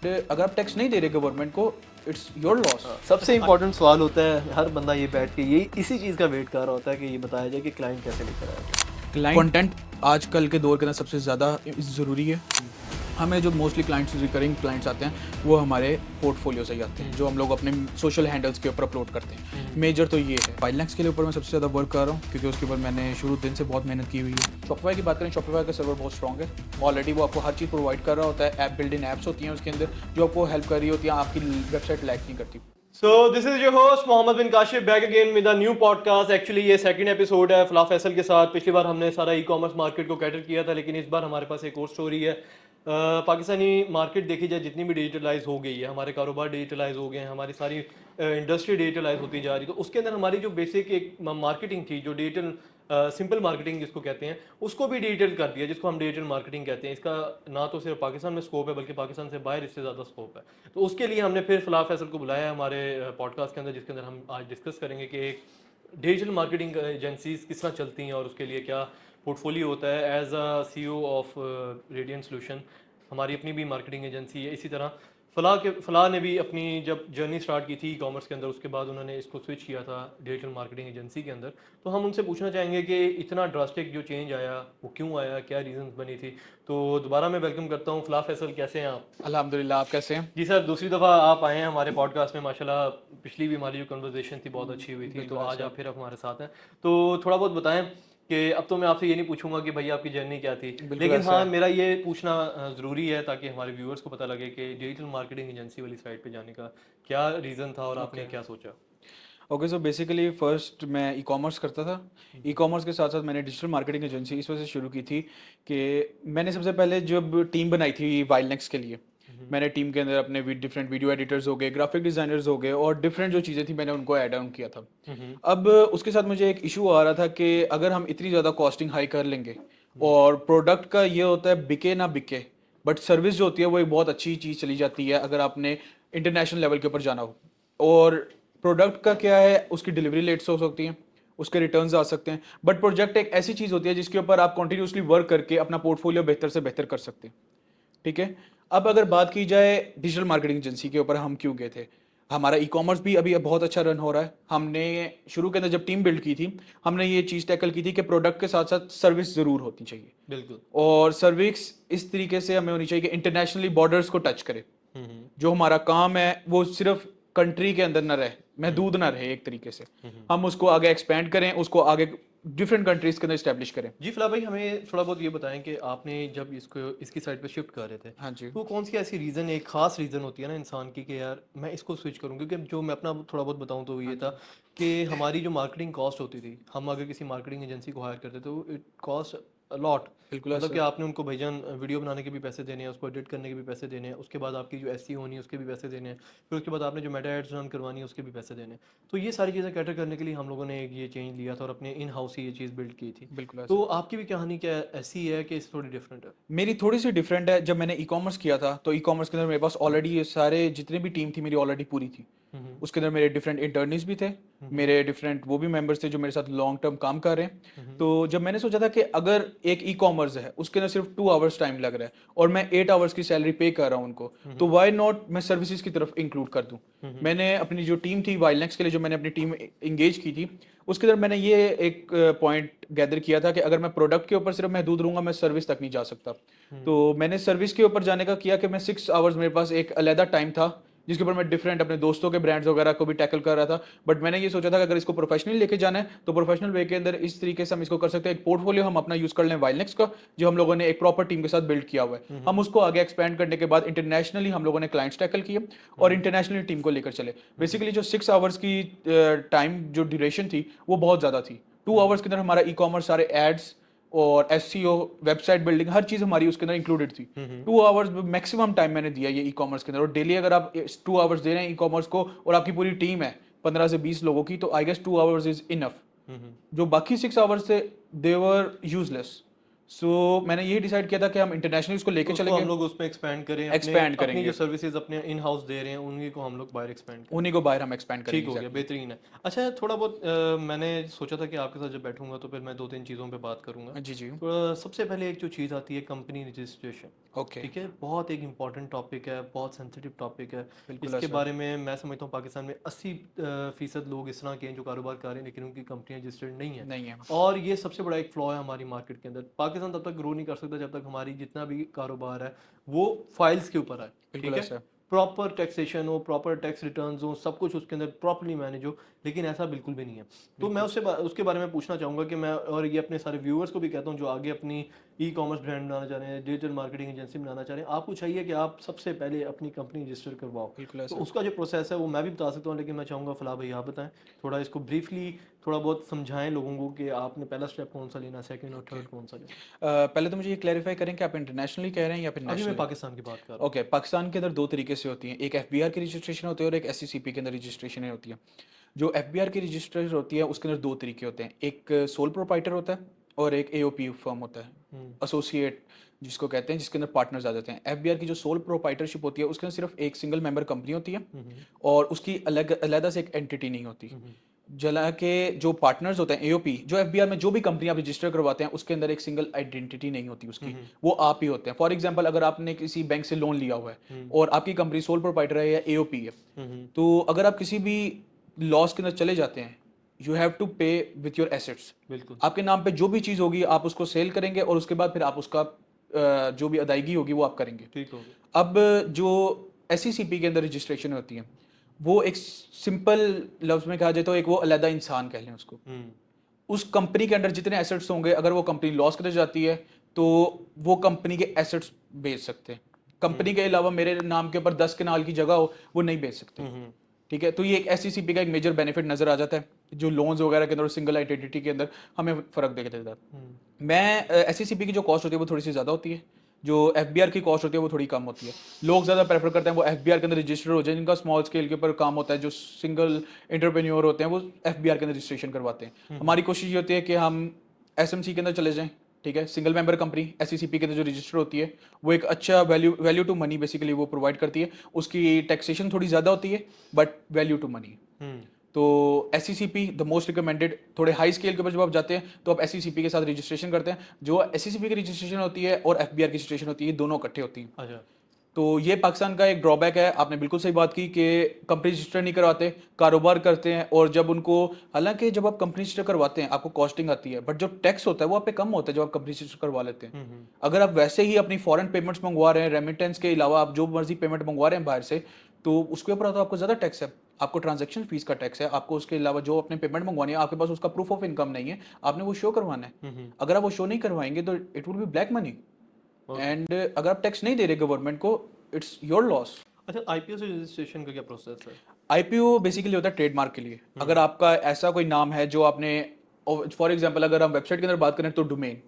अगर आप टैक्स नहीं दे रहे गवर्नमेंट को, इट्स योर लॉस। सबसे इंपॉर्टेंट सवाल होता है, हर बंदा ये बैठ के यही इसी चीज़ का वेट कर रहा होता है कि ये बताया जाए कि क्लाइंट कैसे लेकर आया जाए। कंटेंट आजकल के दौर के अंदर सबसे ज़्यादा ज़रूरी है। हमें जो मोस्टली क्लाइंट्स रिकरिंग क्लाइंट्स आते हैं वो हमारे पोर्टफोलियो से ही आते हैं, जो हम लोग अपने सोशल हैंडल्स के ऊपर अपलोड करते हैं। मेजर तो ये है। फाइनेंस के लिए ऊपर मैं सबसे ज़्यादा वर्क कर रहा हूँ, क्योंकि उसके ऊपर मैंने शुरू दिन से बहुत मेहनत की हुई है। शॉपिफाई की बात करें, शॉपिफाई का सर्वर बहुत स्ट्रॉग है। ऑलरेडी वो आपको हर चीज़ प्रोवाइड कर रहा होता है। ऐप बिल्डिंग ऐप्स होती हैं उसके अंदर जो आपको हेल्प कर रही होती हैं, आपकी वेबसाइट लैग नहीं करती। So this is your host Mohammad bin Kashif back again with a new podcast. Actually ये सेकंड एपिसोड है फला फैसल के साथ। पिछली बार हमने सारा ई कॉमर्स मार्केट को कैटर किया था, लेकिन इस बार हमारे पास एक और स्टोरी है। पाकिस्तानी मार्केट देखी जाए जितनी भी डिजिटलाइज हो गई है, हमारे कारोबार डिजिटलाइज हो गए हैं, हमारी सारी इंडस्ट्री डिजिटलाइज होती जा रही है, तो उसके अंदर हमारी जो बेसिक एक मार्केटिंग थी, जो डिजिटल सिंपल मार्केटिंग जिसको कहते हैं, उसको भी डिजिटल कर दिया, जिसको हम डिजिटल मार्केटिंग कहते हैं। इसका ना तो सिर्फ पाकिस्तान में स्कोप है, बल्कि पाकिस्तान से बाहर इससे ज़्यादा स्कोप है। तो उसके लिए हमने फिर फला फैसल को बुलाया है हमारे पॉडकास्ट के अंदर, जिसके अंदर हम आज डिस्कस करेंगे कि एक डिजिटल मार्केटिंग एजेंसीज किस तरह चलती हैं और उसके लिए क्या पोर्टफोलियो होता है। As a CEO of radiant solution, हमारी अपनी भी मार्केटिंग एजेंसी है। इसी तरह फलाह ने भी अपनी जब जर्नी स्टार्ट की थी ई कॉमर्स के अंदर, उसके बाद उन्होंने इसको स्विच किया था डिजिटल मार्केटिंग एजेंसी के अंदर। तो हम उनसे पूछना चाहेंगे कि इतना ड्रास्टिक जो चेंज आया वो क्यों आया, क्या रीजंस बनी थी। तो दोबारा मैं वेलकम करता हूँ फलाह फैसल, कैसे हैं आप? अल्हम्दुलिल्लाह, आप कैसे हैं? जी सर, दूसरी दफ़ा आप आए हैं हमारे पॉडकास्ट में माशाल्लाह। पिछली भी हमारी जो कन्वर्सेशन थी बहुत अच्छी हुई थी, तो आज आप फिर हमारे साथ हैं। तो थोड़ा बहुत बताएं कि अब तो मैं आपसे ये नहीं पूछूंगा कि भाई आपकी जर्नी क्या थी, बिल्कुल लेकिन ऐसा हाँ है। मेरा ये पूछना ज़रूरी है ताकि हमारे व्यूअर्स को पता लगे कि डिजिटल मार्केटिंग एजेंसी वाली साइड पे जाने का क्या रीज़न था और आपने क्या सोचा। ओके, सो बेसिकली फर्स्ट मैं ई कॉमर्स करता था। ई कॉमर्स के साथ साथ मैंने डिजिटल मार्केटिंग एजेंसी इस वजह से शुरू की थी कि मैंने सबसे पहले जब टीम बनाई थी वाइलनेक्स के लिए, मैंने टीम के अंदर अपने डिफरेंट वीडियो एडिटर्स हो गए, ग्राफिक डिज़ाइनर्स हो गए, और डिफरेंट जो चीज़ें थी मैंने उनको ऐड ऑन किया था। अब उसके साथ मुझे एक इशू आ रहा था कि अगर हम इतनी ज़्यादा कॉस्टिंग हाई कर लेंगे, और प्रोडक्ट का ये होता है बिके ना बिके, बट सर्विस जो होती है वो एक बहुत अच्छी चीज़ चली जाती है अगर आपने इंटरनेशनल लेवल के ऊपर जाना हो। और प्रोडक्ट का क्या है, उसकी डिलीवरी लेट्स हो सकती हैं, उसके रिटर्न्स आ सकते हैं, बट प्रोजेक्ट एक ऐसी चीज़ होती है जिसके ऊपर आप कंटिन्यूसली वर्क करके अपना पोर्टफोलियो बेहतर से बेहतर कर सकते हैं। ठीक है। अब अगर बात की जाए डिजिटल मार्केटिंग एजेंसी के ऊपर हम क्यों गए थे, हमारा ई कॉमर्स भी अभी बहुत अच्छा रन हो रहा है। हमने शुरू के अंदर जब टीम बिल्ड की थी, हमने ये चीज़ टैकल की थी कि प्रोडक्ट के साथ साथ सर्विस ज़रूर होती चाहिए, बिल्कुल। और सर्विस इस तरीके से हमें होनी चाहिए कि इंटरनेशनली बॉर्डर्स को टच करे। हम्म जो हमारा काम है वो सिर्फ कंट्री के अंदर ना रहे, महदूद ना रहे, एक तरीके से हम्म हम उसको आगे एक्सपेंड करें, उसको आगे डिफरेंट कंट्रीज के अंदर इस्टेब्लिश करें। जी फला भाई, हमें थोड़ा बहुत ये बताएं कि आपने जब इसको इसकी साइड पे शिफ्ट कर रहे थे, हाँ जी। तो कौन सी ऐसी रीज़न, एक खास रीज़न होती है ना इंसान की कि यार मैं इसको स्विच करूं। क्योंकि जो मैं अपना थोड़ा बहुत बताऊं तो हाँ ये था जी। कि हमारी जो मार्केटिंग कॉस्ट होती थी, हम अगर किसी मार्केटिंग एजेंसी को हायर करते तो इट कॉस्ट अलॉट। बिल्कुल मतलब ऐसा कि है। आपने उनको भेजन वीडियो बनाने के भी पैसे देने हैं, उसको एडिट करने के भी पैसे देने हैं, उसके बाद आपकी जो एसईओ होनी है उसके भी पैसे देने हैं, फिर उसके बाद आपने जो मेटा एड्स रन करवानी है उसके भी पैसे देने हैं। तो ये सारी चीज़ें कैटर करने के लिए हम लोगों ने एक ये चेंज लिया था और अपने इन हाउस ही ये चीज़ बिल्ड की थी। बिल्कुल ऐसा तो है। आपकी भी कहानी क्या ऐसी है कि इस थोड़ी डिफरेंट है? मेरी थोड़ी सी डिफरेंट है। जब मैंने ई कॉमर्स किया था तो ई कॉमर्स के अंदर मेरे पास ऑलरेडी ये सारे जितने भी टीम थी मेरी ऑलरेडी पूरी थी। हम्म उसके अंदर मेरे डिफरेंट इंटर्निस भी थे, मेरे डिफरेंट वो भी मेंबर्स थे जो मेरे साथ लॉन्ग टर्म काम कर रहे हैं। तो जब मैंने सोचा था कि अगर एक ई कॉमर्स है उसके अंदर सिर्फ 2 आवर्स टाइम लग रहा है और मैं 8 आवर्स की सैलरी पे कर रहा हूँ उनको, तो वाई नॉट मैं सर्विसेज की तरफ इंक्लूड कर दूँ। मैंने अपनी जो टीम थी वाइलनेक्स के लिए, जो मैंने अपनी टीम इंगेज की थी, उसके अंदर मैंने ये एक पॉइंट गैदर किया था कि अगर मैं प्रोडक्ट के ऊपर सिर्फ महदूद रहूंगा, मैं सर्विस तक नहीं जा सकता। तो मैंने सर्विस के ऊपर जाने का किया कि मैं 6 आवर्स, मेरे पास एक अलहदा टाइम था जिसके ऊपर मैं डिफरेंट अपने दोस्तों के ब्रांड्स वगैरह को भी टैकल कर रहा था। बट मैंने ये सोचा था कि अगर इसको प्रोफेशनली लेके जाना है तो प्रोफेशनल वे के अंदर इस तरीके से हम इसको कर सकते हैं। एक पोर्टफोलियो हम अपना यूज कर लें वाइलनेक्स का, जो हम लोगों ने एक प्रॉपर टीम के साथ बिल्ड किया हुआ है। हम उसको आगे एक्सपेंड करने के बाद इंटरनेशनली हम लोगों ने क्लाइंट्स टैकल किए और इंटरनेशनली टीम को लेकर चले। बेसिकली जो 6 आवर्स की टाइम जो ड्यूरेशन थी वो बहुत ज़्यादा थी। 2 आवर्स के अंदर हमारा ई कॉमर्स सारे एड्स और एसईओ, वेबसाइट बिल्डिंग, हर चीज़ हमारी उसके अंदर इंक्लूडेड थी। 2 आवर्स मैक्सिमम टाइम मैंने दिया ये ई कॉमर्स के अंदर, और डेली अगर आप 2 आवर्स दे रहे हैं ई कॉमर्स को और आपकी पूरी टीम है 15 से 20 लोगों की, तो I guess 2 hours is enough. जो बाकी 6 आवर्स थे दे वर यूजलेस। सो मैंने यही डिसाइड किया था कि हम इंटरनेशनल इसको लेके उसको चलेंगे, हम लोग उसमें एक्सपेंड करें, एक्सपैंड अपनी करेंगे, जो सर्विसेज अपने इन हाउस दे रहे हैं उन्हीं को हम लोग बाहर एक्सपेंड करें। उन्हीं को बाहर हम एक्सपैंड ठीक करेंगे। हो गया, exactly. बेहतरीन है। अच्छा, थोड़ा बहुत मैंने सोचा था कि आपके साथ जब बैठूंगा तो फिर मैं 2-3 चीज़ों पे बात करूंगा। जी जी। सबसे पहले एक जो चीज़ आती है कंपनी रजिस्ट्रेशन। ओके। ठीक है, बहुत एक इंपॉर्टेंट टॉपिक है, बहुत सेंसिटिव टॉपिक है। बिल्कुल इसके ऐसा। बारे में मैं समझता हूँ पाकिस्तान में 80% लोग इस तरह के हैं जो कारोबार कर रहे हैं लेकिन उनकी कंपनियां रजिस्टर्ड नहीं है। नहीं है। और ये सबसे बड़ा एक फ्लॉ है हमारी मार्केट के अंदर। पाकिस्तान तब तक ग्रो नहीं कर सकता जब तक हमारी जितना भी कारोबार है वो फाइल्स के ऊपर आए। बिल्कुल ठीक है, ऐसा। प्रॉपर टैक्सेशन हो, प्रॉपर टैक्स रिटर्न्स हो, सब कुछ उसके अंदर प्रॉपर्ली मैनेज हो, लेकिन ऐसा बिल्कुल भी नहीं है। तो मैं उसके बारे में पूछना चाहूँगा कि मैं, और ये अपने सारे व्यूअर्स को भी कहता हूँ जो आगे अपनी ई कॉमर्स ब्रांड बनाना चाह रहे हैं, डिजिटल मार्केटिंग एजेंसी बनाना चाह रहे हैं, आपको चाहिए कि आप सबसे पहले अपनी कंपनी रजिस्टर करवाओ। बिल्कुल तो ऐसा। उसका जो प्रोसेस है वो मैं भी बता सकता हूँ, लेकिन मैं चाहूँगा फलाह भाई आप बताएं, थोड़ा इसको ब्रीफली थोड़ा बहुत समझाएं लोगों को कि आपने पहला स्टेप कौन सा लेना, सेकंड और थर्ड कौन सा लेना। पहले तो मुझे ये क्लैरिफाई करें कि आप इंटरनेशनली कह रहे हैं या फिर अभी मैं नेशनली? पाकिस्तान की बात कर रहा हूँ। ओके, पाकिस्तान के अंदर दो तरीके से होती हैं, एक एफबीआर की रजिस्ट्रेशन होती है और एक एससीसीपी के अंदर रजिस्ट्रेशन होती है। जो एफबीआर की रजिस्ट्रेशन होती है उसके अंदर दो तरीके होते हैं, एक सोल प्रोप्राइटर होता है और एक एओपी फर्म होता है, हम्म। एसोसिएट जिसको कहते हैं, जिसके अंदर पार्टनर्स आ जाते हैं। एफबीआर की जो सोल प्रोप्राइटरशिप होती है उसके अंदर सिर्फ एक सिंगल मेंबर कंपनी होती है हम्म। और उसकी अलग अलग से एक एंटिटी नहीं होती। हम्म। जला के जो पार्टनर्स होते हैं एओपी, जो एफबीआर में जो भी कंपनी आप रजिस्टर करवाते हैं उसके अंदर एक सिंगल आइडेंटिटी नहीं होती उसकी, वो आप ही होते हैं। फॉर एग्जांपल अगर आपने किसी बैंक से लोन लिया हुआ है और आपकी कंपनी सोल प्रोप्राइटर है या एओपी है, तो अगर आप किसी भी लॉस के अंदर चले जाते हैं, यू हैव टू पे विथ योर एसेट्स। बिल्कुल। आपके नाम पे जो भी चीज़ होगी आप उसको सेल करेंगे और उसके बाद फिर आप उसका जो भी अदायगी होगी वो आप करेंगे। ठीक हो गया। अब जो एससीसीपी के अंदर रजिस्ट्रेशन होती है वो एक सिंपल लफ्ज में कहा जाए तो एक वो अलग इंसान कह लें उसको। उस कंपनी के अंदर जितने एसेट्स होंगे, अगर वो कंपनी लॉस कर जाती है तो वो कंपनी के एसेट्स बेच सकते हैं। कंपनी के अलावा मेरे नाम के ऊपर 10 कनाल की जगह हो वो नहीं बेच सकते। ठीक है, तो ये एक एससीसीपी का एक मेजर बेनिफिट नजर आ जाता है जो लोन्स वगैरह के अंदर सिंगल आइडेंटिटी के अंदर हमें फर्क देके देता है। मैं एससीसीपी की जो कॉस्ट होती है वो थोड़ी सी ज़्यादा होती है, जो एफबीआर की कॉस्ट होती है वो थोड़ी कम होती है। लोग ज़्यादा प्रेफर करते हैं वो एफबीआर के अंदर रजिस्टर हो जाए, जिनका स्मॉल स्केल के ऊपर काम होता है, जो सिंगल एंटरप्रेन्योर होते हैं वो एफबीआर के अंदर रजिस्ट्रेशन करवाते हैं। हमारी कोशिश ये होती है कि हम एसएमसी के अंदर चले जाएं। ठीक है, सिंगल मेंबर कंपनी एससीसीपी के अंदर जो रजिस्टर होती है वो एक अच्छा वैल्यू टू मनी बेसिकली वो प्रोवाइड करती है। उसकी टैक्सेशन थोड़ी ज़्यादा होती है बट वैल्यू टू मनी। तो एससीसीपी द मोस्ट रिकमेंडेड। थोड़े हाई स्केल के ऊपर जब आप जाते हैं तो आप एससीसीपी के साथ रजिस्ट्रेशन करते हैं। जो एससीसीपी की रजिस्ट्रेशन होती है और एफबीआर की रजिस्ट्रेशन होती है दोनों इकट्ठे होती हैं। अच्छा। तो ये पाकिस्तान का एक ड्रॉबैक है। आपने बिल्कुल सही बात की कि कंपनी रजिस्टर नहीं करवाते, कारोबार करते हैं और जब उनको, हालांकि जब आप कंपनी रजिस्टर करवाते हैं आपको कॉस्टिंग आती है बट जो टैक्स होता है वो आप पे कम होता है जब आप कंपनी रजिस्टर करवा लेते हैं। अगर आप वैसे ही अपनी फॉरेन पेमेंट्स मंगवा रहे हैं, रेमिटेंस के अलावा आप जो मर्जी पेमेंट मंगवा रहे हैं बाहर से, तो उसके ऊपर तो आपको ज़्यादा टैक्स है। आपको ट्रांजैक्शन फीस का टैक्स है, आपको उसके अलावा जो अपने पेमेंट मंगवानी है आपके पास उसका प्रूफ ऑफ इनकम नहीं है, आपने वो शो करवाना है। अगर आप वो शो नहीं करवाएंगे तो it will be black money and अगर आप टैक्स नहीं दे रहे गवर्नमेंट को, इट्स योर लॉस। अच्छा, आईपीओ से रजिस्ट्रेशन का क्या प्रोसेस है? आईपीओ बेसिकली होता है ट्रेडमार्क के लिए। अगर आपका ऐसा कोई नाम है जो आपने, फॉर एग्जांपल अगर हम वेबसाइट के अंदर बात करें तो डोमेन,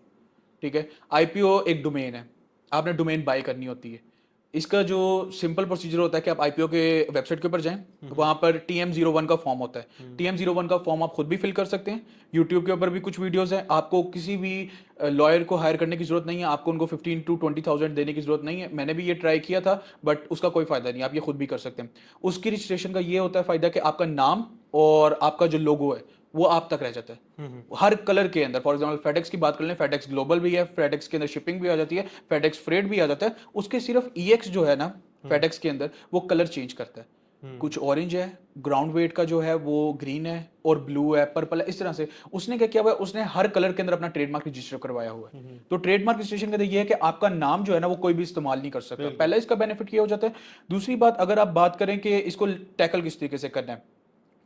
ठीक है, आईपीओ एक डोमेन है, आपने डोमेन बाय करनी होती है। इसका जो सिंपल प्रोसीजर होता है कि आप आईपीओ के वेबसाइट के ऊपर जाएं, वहां पर TM01 का फॉर्म होता है। TM01 का फॉर्म आप खुद भी फिल कर सकते हैं। यूट्यूब के ऊपर भी कुछ वीडियोस हैं, आपको किसी भी लॉयर को हायर करने की जरूरत नहीं है, आपको उनको 15 to 20,000 देने की जरूरत नहीं है। मैंने भी ये ट्राई किया था बट उसका कोई फायदा नहीं, आप ये खुद भी कर सकते हैं। उसकी रजिस्ट्रेशन का ये होता है फायदा कि आपका नाम और आपका जो लोगो है वो आप तक रह जाता है हर कलर के अंदर। फॉर एग्जांपल फेडेक्स की बात कर लें, फेडेक्स ग्लोबल भी है, फेडेक्स के अंदर शिपिंग भी आ जाती है, फेडेक्स फ्रेट भी आ जाता है। उसके सिर्फ ईएक्स जो है ना फेडेक्स के अंदर वो कलर चेंज करता है, कुछ ऑरेंज है, ग्राउंड वेट का जो है वो ग्रीन है और ब्लू है, पर्पल है, इस तरह से। उसने क्या किया हुआ है, उसने हर कलर के अंदर अपना ट्रेडमार्क रजिस्टर करवाया हुआ है। तो ट्रेडमार्क रजिस्ट्रेशन का ये है कि आपका नाम जो है ना वो कोई भी इस्तेमाल नहीं कर सकता। पहला इसका बेनिफिट ये हो जाता है। दूसरी बात, अगर आप बात करें कि इसको टैकल किस तरीके से करना है,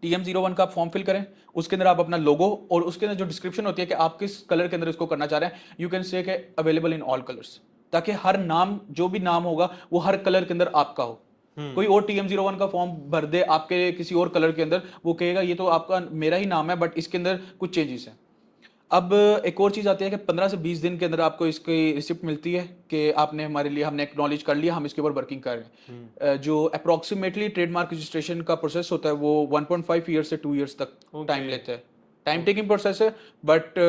TM01 का आप फॉर्म फिल करें, उसके अंदर आप अपना लोगो और उसके अंदर जो डिस्क्रिप्शन होती है कि आप किस कलर के अंदर इसको करना चाह रहे हैं, you can say available in all colours, ताकि हर नाम जो भी नाम होगा वो हर कलर के अंदर आपका हो। कोई और TM01 का फॉर्म भर दे आपके किसी और कलर के अंदर, वो कहेगा ये तो आपका मेरा ही नाम है बट इसके अंदर कुछ चेंजेस हैं। अब एक और चीज़ आती है कि 15 से 20 दिन के अंदर आपको इसकी रिसिप्ट मिलती है कि आपने हमारे लिए, हमने एक्नॉलेज कर लिया, हम इसके ऊपर वर्किंग कर रहे हैं। जो अप्रॉक्सीमेटली ट्रेडमार्क रजिस्ट्रेशन का प्रोसेस होता है वो 1.5 ईयर से 2 ईयर्स तक टाइम लेता है। टाइम टेकिंग प्रोसेस है बट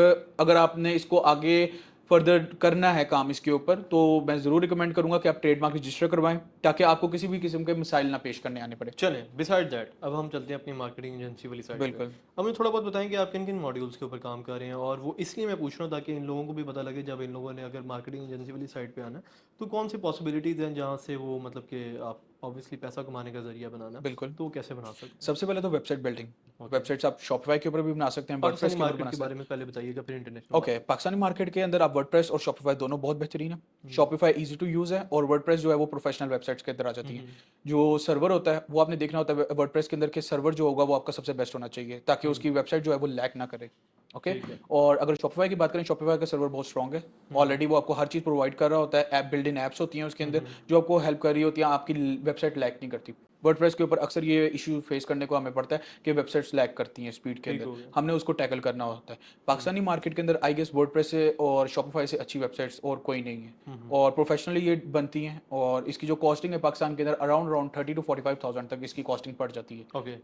अगर आपने इसको आगे फर्दर करना है काम इसके ऊपर, तो मैं ज़रूर रिकमेंड करूंगा कि आप ट्रेडमार्क रजिस्टर करवाएं, ताकि आपको किसी भी किस्म के मिसाइल ना पेश करने आने पड़े। चलें, बिसाइड दैट अब हम चलते हैं अपनी मार्केटिंग एजेंसी वाली साइड पे। बिल्कुल। अब मुझे थोड़ा बहुत बताएं कि आप किन किन मॉड्यूल्स के ऊपर काम कर रहे हैं, और वो इसलिए मैं पूछ रहा हूँ ताकि इन लोगों को भी पता लगे, जब इन लोगों ने अगर मार्केटिंग एजेंसी वाली साइड पे आना है, तो कौन सी पॉसिबिलिटीज़ हैं जहाँ से वो मतलब कि आप ऑब्वियसली पैसा कमाने का जरिया बनाना, बिल्कुल। तो वो कैसे बना सकते हैं? सबसे पहले तो वेबसाइट बिल्डिंग। ओके, वेबसाइट्स आप शॉपिफाई के ऊपर भी बना सकते हैं, वर्डप्रेस पाकिस्तानी के ऊपर मार्केट बना के सकते बारे में पहले बताइएगा, फिर इंटरनेशनल हैं। Okay, market. पाकिस्तानी मार्केट के अंदर आप वर्डप्रेस और शॉपिफाई दोनों बहुत बेहतरीन है। शॉपिफाई इजी टू यूज़ है, और वर्डप्रेस जो है वो प्रोफेशनल वेबसाइट्स के अंदर आ जाती है। जो सर्वर होता है वो आपने देखना होता है वर्डप्रेस के अंदर के सर्वर जो होगा वो आपका सबसे बेस्ट होना चाहिए, ताकि उसकी वेबसाइट जो है वो लैग ना करे। ओके। ठीक है। और अगर शॉपिफाई की बात करें, शॉपिफाई का सर्वर बहुत स्ट्रॉन्ग है। ऑलरेडी वो आपको हर चीज़ प्रोवाइड कर रहा होता है। ऐप बिल्ड इन ऐप्स होती हैं उसके अंदर जो आपको हेल्प कर रही होती हैं, आपकी वेबसाइट लैग नहीं करती। वर्डप्रेस के ऊपर अक्सर ये इशू फेस करने को हमें पड़ता है कि वेबसाइट्स लैग करती हैं स्पीड के ठीक अंदर, हो गया। हमने उसको टैकल करना होता है। पाकिस्तानी मार्केट के अंदर आई गेस वर्डप्रेस से और शॉपिफाई से अच्छी वेबसाइट्स और कोई नहीं है, और प्रोफेशनली ये बनती हैं। और इसकी जो कॉस्टिंग है पाकिस्तान के अंदर अराउंड 30 to 45,000 तक इसकी कॉस्टिंग पड़ जाती है। Okay,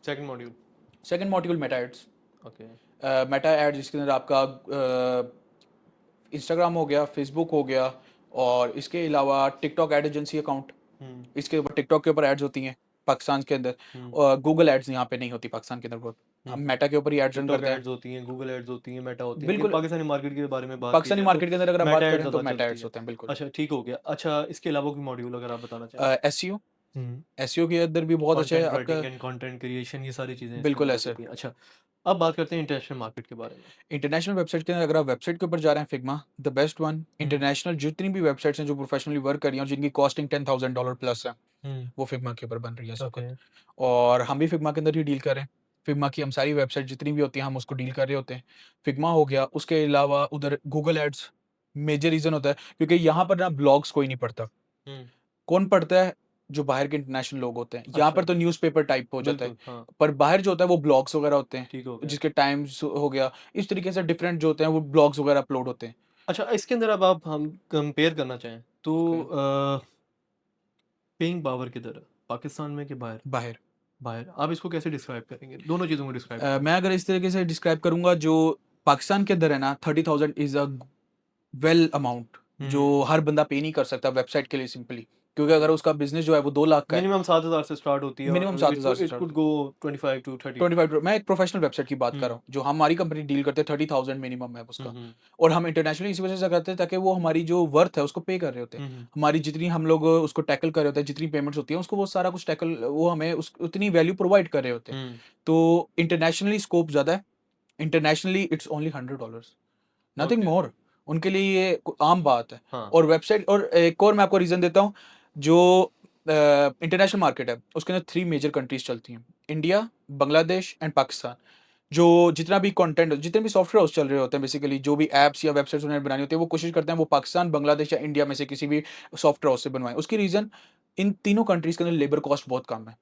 second module. Second module Meta ads. Okay. Meta ad जिसके अंदर आपका इंस्टाग्राम हो गया, फेसबुक हो गया, और इसके अलावा टिकटॉक एड एजेंसी अकाउंट, इसके ऊपर टिकटॉक के ऊपर एड्स होती हैं पाकिस्तान के अंदर। और गूगल एड्स यहाँ पे नहीं होती पाकिस्तान के अंदर, बहुत हम मेटा के ऊपर ही एड्स रन टिकटॉक करते हैं। एड्स होती हैं, गूगल एड्स होती हैं, मेटा होती हैं, लेकिन बिल्कुल। पाकिस्तानी मार्केट के बारे में बात की पाकिस्तानी जाए तो मार्केट के अंदर अगर आप मेटा बात एड्स करें तो ज़्यादा मेटा चलती एड्स है। होते हैं, बिल्कुल। अच्छा, ठीक हो गया। अच्छा, इसके अलावा कोई मॉड्यूल अगर आप बताना चाहें? एसईओ, एसईओ के अंदर भी बहुत अच्छा है कंटेंट आपका। राइटिंग एंड कंटेंट क्रिएशन, ये सारी चीज़ें इसके बिल्कुल अंदर आ ऐसे। जाती हैं। अच्छा, अब बात करते हैं इंटरनेशनल मार्केट के बारे में। इंटरनेशनल वेबसाइट के अंदर अगर आप वेबसाइट के ऊपर जा रहे हैं, Figma the best one. International जितनी भी वेबसाइट्स हैं जो प्रोफेशनली वर्क कर रही हैं और जिनकी कॉस्टिंग $10,000 प्लस है, वो फिग्मा के ऊपर बन रही है इस ओके। वक्त। और हम भी फिग्मा के अंदर ही डील कर रहे हैं। फिग्मा की हम सारी वेबसाइट जितनी भी होती हैं हम उसको डील कर रहे होते हैं। फिग्मा हो गया, उसके अलावा उधर गूगल एड्स मेजर रीज़न होता है, क्योंकि यहाँ पर ना ब्लॉग्स कोई नहीं पढ़ता। कौन पढ़ता है? जो बाहर के इंटरनेशनल लोग होते हैं। यहाँ अच्छा, पर तो न्यूज़पेपर टाइप हो जाता है, बिल्कुल, हाँ, पर बाहर जो होता है वो ब्लॉग्स वगैरह होते हैं, ठीक हो गया। जिसके टाइम्स हो गया, इस तरीके से डिफरेंट जो होते हैं वो ब्लॉग्स वगैरह अपलोड होते हैं। अच्छा, इसके अंदर अब आप हम कंपेयर करना चाहें तो ओके। पेइंग पावर किधर है? पाकिस्तान में कि बाहर? बाहर। बाहर। आप इसको कैसे डिस्क्राइब करेंगे? दोनों चीज़ों को डिस्क्राइब करें। मैं अगर इस तरीके से डिस्क्राइब करूँगा, जो पाकिस्तान के अंदर है ना, 30,000 इज़ अ वेल अमाउंट, जो हर बंदा पे नहीं कर सकता वेबसाइट के लिए सिंपली, क्योंकि अगर उसका बिज़नेस जो है वो 2 लाख का है, मिनिमम 7,000 से स्टार्ट होती है मिनिमम और 7,000 से इट स्टार्ट कुड होती गो है। 25 टू 30। 25, मैं एक प्रोफेशनल वेबसाइट की बात कर हुँ, रहा हूँ, जो हमारी कंपनी डील करते हैं, 30,000 मिनिमम है हुँ, उसका। हुँ, और हम इंटरनेशनली इस वजह से करते हैं ताकि वो हमारी जो वर्थ है उसको पे कर रहे होते हैं। हुँ, हमारी जितनी हम लोग उसको टैकल कर रहे होते हैं, जितनी पेमेंट्स होती हैं उसको वो सारा कुछ टैकल, वो हमें उस उतनी वैल्यू प्रोवाइड कर रहे होते हैं। हुँ, तो इंटरनेशनली स्कोप ज़्यादा है। Internationally it's only $100, nothing okay, more. उनके लिए ये आम बात है। हाँ, और वेबसाइट, और एक और मैं आपको रीज़न देता हूँ, जो इंटरनेशनल मार्केट है उसके अंदर 3 मेजर कंट्रीज़ चलती हैं, इंडिया, बांग्लादेश एंड पाकिस्तान। जो जितना भी कंटेंट, जितने भी सॉफ्टवेयर हाउस चल रहे होते हैं, बेसिकली जो भी ऐप्स या वेबसाइट्स उन्हें बनानी होती है, वो कोशिश करते हैं वो पाकिस्तान, बांग्लादेश या इंडिया में से किसी भी सॉफ्टवेयर हाउस से बनवाएँ। उसकी रीज़न, इन तीनों कंट्रीज़ के अंदर लेबर कॉस्ट बहुत कम है।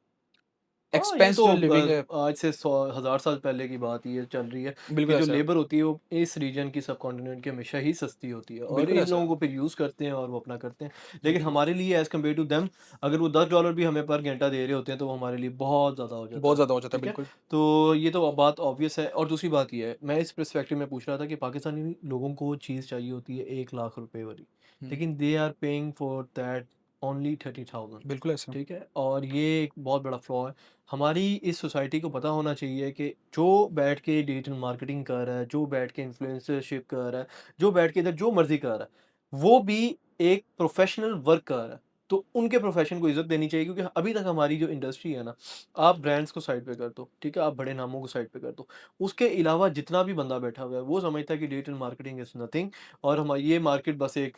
हाँ, ये एक्सपेंस तो जो लिविंग है, आज से 100,000 साल पहले की बात ये चल रही है कि बिल्कुल जो ऐसा है। लेबर होती है वो इस रीजन की, सब कॉन्टिनेंट की हमेशा ही सस्ती होती है, और बिल्कुल इन ऐसा लोगों है। को फिर यूज़ करते हैं और वो अपना करते हैं। लेकिन बिल्कुल, हमारे लिए एज़ कम्पेयर टू देम, अगर वो $10 भी हमें पर घंटा दे रहे होते हैं तो वो हमारे लिए बहुत ज़्यादा हो जाता बहुत है। ज़्यादा हो जाता है, ठीक है? बिल्कुल। तो ये तो बात ऑब्वियस है, और दूसरी बात ये है, मैं इस पर्सपेक्टिव में पूछ रहा था कि पाकिस्तानी लोगों को चीज़ चाहिए होती है 1 लाख रुपए वाली, हुँ, लेकिन they are paying for that only 30,000। बिल्कुल ऐसा। ठीक है? और ये एक बहुत बड़ा फ्लॉ है। हमारी इस सोसाइटी को पता होना चाहिए कि जो बैठ के डिजिटल मार्केटिंग कर रहा है, जो बैठ के इन्फ्लुएंसरशिप कर रहा है, जो बैठ के इधर जो मर्ज़ी कर रहा है, वो भी एक प्रोफ़ेशनल वर्क कर रहा है। तो उनके प्रोफ़ेशन को इज़्ज़त देनी चाहिए, क्योंकि अभी तक हमारी जो इंडस्ट्री है ना, आप ब्रांड्स को साइड पे कर दो, ठीक है? आप बड़े नामों को साइड पे कर दो। उसके अलावा जितना भी बंदा बैठा हुआ है, वो समझता है कि डिजिटल मार्केटिंग इज़ नथिंग, और ये मार्केट बस एक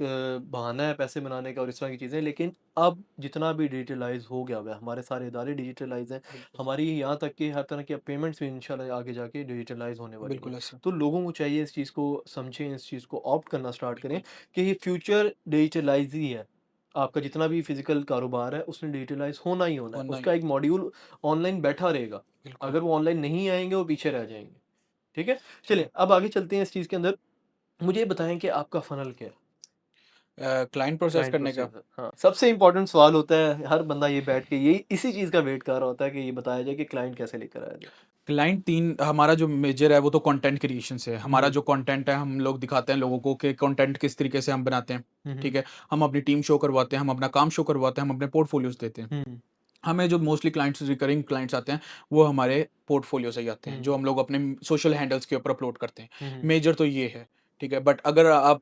बहाना है पैसे बनाने का और इस तरह की चीज़ें। लेकिन अब जितना भी डिजिटलाइज़ हो गया हुआ है, हमारे सारे इदारे डिजिटलाइज़ हैं। बिल्कुल, हमारी यहाँ तक कि हर तरह की अब पेमेंट्स भी इंशाल्लाह आगे जाके डिजिटलाइज़ होने वाली हैं। बिल्कुल ऐसा। तो लोगों को चाहिए इस चीज़ को समझें, इस चीज़ को ऑप्ट करना स्टार्ट करें कि ये फ्यूचर डिजिटलाइज़ ही है। आपका जितना भी फ़िज़िकल कारोबार है, उसने डिजिटलाइज़ होना ही होना है। ऑनलाइन, उसका एक मॉड्यूल ऑनलाइन बैठा रहेगा। बिल्कुल। अगर वो ऑनलाइन नहीं आएँगे, वो पीछे रह जाएँगे। ठीक है? चलिए, अब आगे चलते हैं इस चीज़ के अंदर। मुझे ये बताएँ कि आपका फ़नल क्या है? क्लाइंट प्रोसेस क्लाइंट करने का। प्रोसीजर, हाँ, सबसे इम्पोर्टेंट सवाल होता है, हर बंदा ये बैठ के यही इसी चीज़ का वेट कर रहा होता है कि ये बताया जाए कि क्लाइंट कैसे लेकर आया जाए। क्लाइंट तीन, हमारा जो मेजर है वो तो कंटेंट क्रिएशन से है। हमारा हम्म जो कंटेंट है हम लोग दिखाते हैं लोगों को कि कंटेंट किस तरीके से हम बनाते हैं, हम्म ठीक है। हम अपनी टीम शो करवाते हैं, हम अपना काम शो करवाते हैं, हम अपने पोर्टफोलियोज देते हैं। हम्म हमें जो मोस्टली क्लाइंट्स रिकरिंग क्लाइंट्स आते हैं वो हमारे पोर्टफोलियो से ही आते हैं, हम्म जो हम लोग अपने सोशल हैंडल्स के ऊपर अपलोड करते हैं। हम्म मेजर तो ये है, ठीक है। बट अगर आप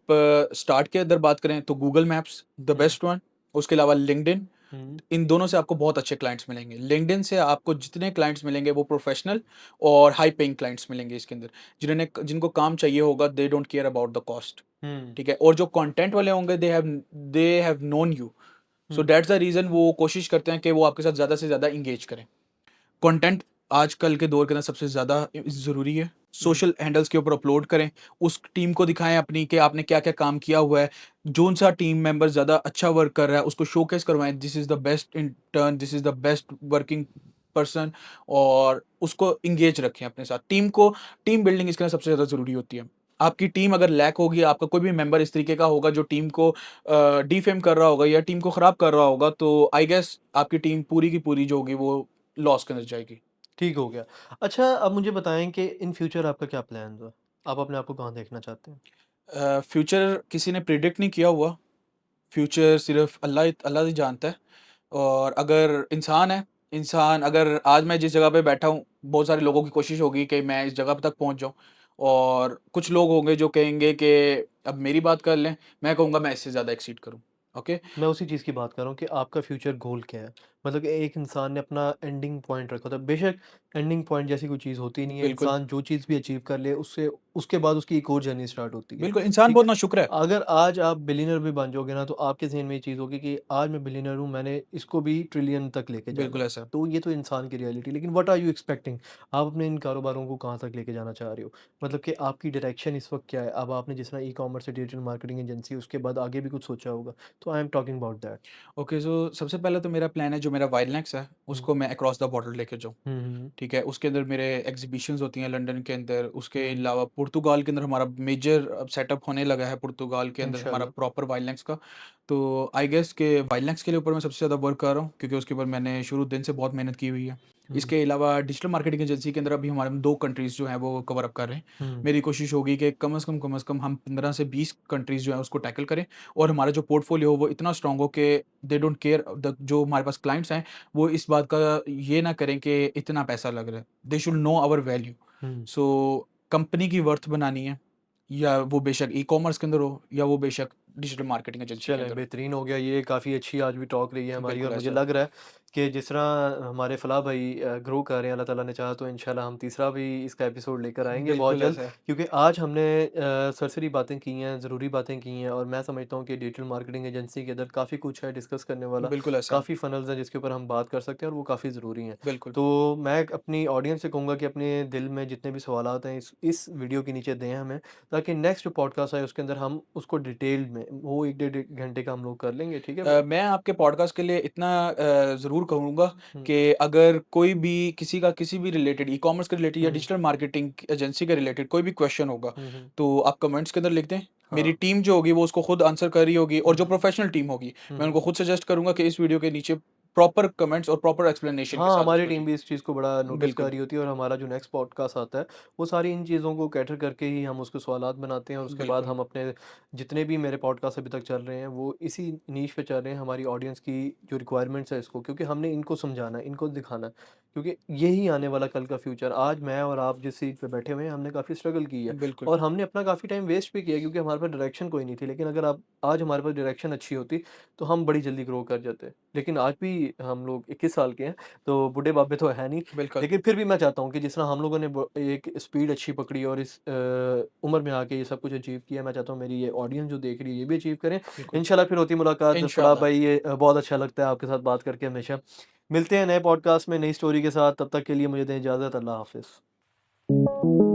स्टार्ट के अंदर बात करें तो Google maps the hmm best one, उसके अलावा लिंक्डइन, हम्म इन दोनों से आपको बहुत अच्छे क्लाइंट्स मिलेंगे। लिंक्डइन से आपको जितने क्लाइंट्स मिलेंगे वो प्रोफेशनल और हाई पेइंग क्लाइंट्स मिलेंगे इसके अंदर, जिनको काम चाहिए होगा, they don't care about the cost, hmm ठीक है। और जो कंटेंट वाले होंगे they have known you, so hmm that's the reason वो कोशिश करते हैं कि वो आपके साथ ज़्यादा से ज़्यादा इंगेज करें। कंटेंट आजकल के दौर के अंदर सबसे ज़्यादा ज़रूरी है। हम्म सोशल हैंडल्स के ऊपर अपलोड करें, उस टीम को दिखाएं अपनी कि आपने क्या क्या काम किया हुआ है। जोन सा टीम मेंबर ज़्यादा अच्छा वर्क कर रहा है उसको शोकेस करवाएं, this is the best in turn, this is the best working person, और उसको इंगेज रखें अपने साथ। टीम बिल्डिंग इसके अंदर सबसे ज़्यादा ज़रूरी होती है। आपकी टीम अगर लैक होगी, आपका कोई भी मेंबर इस तरीके का होगा जो टीम को डिफेम कर रहा होगा या टीम को ख़राब कर रहा होगा, तो आई गेस आपकी टीम पूरी की पूरी जो होगी वो लॉस के अंदर जाएगी। ठीक हो गया। अच्छा, अब मुझे बताएं कि इन फ्यूचर आपका क्या प्लान है? आप अपने आप को कहाँ देखना चाहते हैं? फ्यूचर किसी ने प्रिडिक्ट नहीं किया हुआ, फ्यूचर सिर्फ अल्लाह अल्लाह ही जानता है। और अगर इंसान अगर आज मैं जिस जगह पे बैठा हूँ, बहुत सारे लोगों की कोशिश होगी कि मैं इस जगह तक पहुँच जाऊँ, और कुछ लोग होंगे जो कहेंगे कि अब मेरी बात कर लें, मैं कहूँगा मैं इससे ज़्यादा एक्सीड करूँ, ओके। मैं उसी चीज़ की बात कर रहा हूँ कि आपका फ्यूचर गोल क्या है? मतलब कि एक इंसान ने अपना एंडिंग पॉइंट रखा था। बेशक एंडिंग पॉइंट जैसी कोई चीज़ होती नहीं है। बिल्कुल, इंसान जो चीज़ भी अचीव कर ले उससे उसके बाद उसकी एक और जर्नी स्टार्ट होती है। बिल्कुल, इंसान ठीक बहुत है? नाशुक्र है। अगर आज आप बिलियनर भी बन जाओगे ना तो आपके ज़हन में ये चीज़ होगी कि आज मैं बिलियनर हूँ, मैंने इसको भी ट्रिलियन तक लेके जाना बिल्कुल है। ऐसा है। तो ये तो इंसान की रियलिटी, लेकिन व्हाट आर यू एक्सपेक्टिंग? आप अपने इन कारोबारों को कहाँ तक लेके जाना चाह रहे हो? मतलब कि आपकी डायरेक्शन इस वक़्त क्या है? अब आपने जिस तरह ई-कॉमर्स से डिजिटल मार्केटिंग एजेंसी उसके बाद आगे भी कुछ सोचा होगा। तो I am talking about that. Okay, so सबसे पहले तो मेरा प्लान है जो मेरा वाइलनेक्स है, हुँ। उसको मैं अक्रॉस द बॉर्डर लेके जाऊँ। हुँ, हुँ, ठीक है, उसके अंदर मेरे एग्जीबिशंस होती हैं लंदन के अंदर, उसके हुँ। अलावा पुर्तगाल के अंदर हमारा मेजर अब सेटअप होने लगा है पुर्तगाल के अंदर हमारा इंशाल्लाह। प्रॉपर वाइल्डनेस का। तो आई गेस के वाइल्डनेस के लिए ऊपर मैं सबसे ज़्यादा वर्क कर रहा हूँ, क्योंकि उसके ऊपर मैंने शुरू दिन से बहुत मेहनत की हुई है। हुँ, इसके अलावा डिजिटल मार्केटिंग एजेंसी के अंदर अभी हमारे 2 कंट्रीज़ जो हैं वो कवर अप कर रहे हैं। हुँ, मेरी कोशिश होगी कि कम से कम हम 15 से 20 कंट्रीज़ जो हैं उसको टैकल करें, और हमारा जो पोर्टफोलियो हो वो इतना स्ट्रॉन्ग हो कि दे डोंट केयर द जो हमारे पास क्लाइंट्स हैं, वो इस बात का ये ना करें कि इतना पैसा लग रहा है। They should know our value. हुँ। सो कंपनी की वर्थ बनानी है, या वो बेशक ई-कॉमर्स के अंदर हो या वो बेशक डिजिटल मार्केटिंग एजेंसी के चलें, अंदर हो। बेहतरीन हो गया। ये काफ़ी अच्छी आज भी टॉक रही है हमारी, और बिल्कुल मुझे ऐसा है। लग रहा है कि जिस तरह हमारे फ़लाह भाई ग्रो कर रहे हैं, अल्लाह ताला ने चाहा तो इंशाल्लाह हम तीसरा भी इसका एपिसोड लेकर आएँगे बहुत बिल्कुल जल्द। ऐसा है। क्योंकि आज हमने सरसरी बातें की हैं, ज़रूरी बातें की हैं, और मैं समझता हूँ कि डिजिटल मार्केटिंग एजेंसी के अंदर काफ़ी कुछ है डिस्कस करने वाला। बिल्कुल ऐसा है। काफ़ी फ़नल्स हैं जिसके ऊपर हम बात कर सकते हैं और वो काफ़ी ज़रूरी हैं। बिल्कुल। तो मैं अपनी ऑडियंस से कहूँगा कि अपने दिल में जितने भी सवालात हैं इस वीडियो के नीचे दें हमें, ताकि नेक्स्ट जो पॉडकास्ट आए उसके अंदर हम उसको डिटेल में वो 1 डेढ़ घंटे का हम लोग कर लेंगे, ठीक है भाई? मैं आपके पॉडकास्ट के लिए इतना ज़रूर कहूँगा हुँ, कि अगर कोई भी किसी का किसी भी रिलेटेड ई-कॉमर्स के रिलेटेड या हुँ, डिजिटल मार्केटिंग एजेंसी के रिलेटेड कोई भी क्वेश्चन होगा, हुँ, हुँ। तो आप कमेंट्स के अंदर लिख दें। मेरी हाँ। टीम जो होगी वो उसको खुद आंसर कर रही होगी, और हुँ, जो हुँ, प्रोफेशनल टीम होगी, हुँ, मैं हुँ। उनको खुद सजेस्ट करूँगा कि इस वीडियो के नीचे प्रॉपर कमेंट्स और प्रॉपर एक्सप्लेनेशन के हाँ, साथ हमारी उसको टीम जी। भी इस चीज़ को बड़ा नोटिस कर बिल्कुल, रही होती है, और हमारा जो नेक्स्ट पॉडकास्ट आता है, वो सारी इन चीज़ों को कैटर करके ही हम उसके सवालात बनाते हैं, और उसके बाद बिल्कुल, हम अपने जितने भी मेरे पॉडकास्ट अभी तक चल रहे हैं, वो इसी नीश पे चल रहे हैं, हमारी ऑडियंस की जो रिक्वायरमेंट्स है इसको, क्योंकि हमने इनको समझाना है, इनको दिखाना है, क्योंकि यही आने वाला कल का फ्यूचर। आज मैं और आप जिस सीट पे बैठे हुए हैं, हमने काफ़ी स्ट्रगल की है, बिल्कुल, और हमने अपना काफ़ी टाइम वेस्ट भी किया, क्योंकि हमारे पास डायरेक्शन कोई नहीं थी। लेकिन अगर आप आज हमारे पास डायरेक्शन अच्छी होती, तो हम बड़ी जल्दी ग्रो कर जाते। लेकिन आज भी हम लोग 21 साल के हैं, तो बूढ़े बाबे तो है नहीं। बिल्कुल, लेकिन फिर भी मैं चाहता हूँ कि जिस तरह हम लोगों ने एक स्पीड अच्छी पकड़ी और इस उम्र में आके ये सब कुछ अचीव किया, मैं चाहता हूँ मेरी ये ऑडियंस जो देख रही है ये भी अचीव करें। बिल्कुल। इंशाल्लाह फिर होती मुलाकात। फलाह इंशाल्लाह। भाई, ये बहुत अच्छा लगता है आपके साथ बात करके हमेशा। मिलते हैं नए पॉडकास्ट में नई स्टोरी के साथ, तब तक के लिए मुझे दें इजाज़त। अल्लाह हाफ़िज़।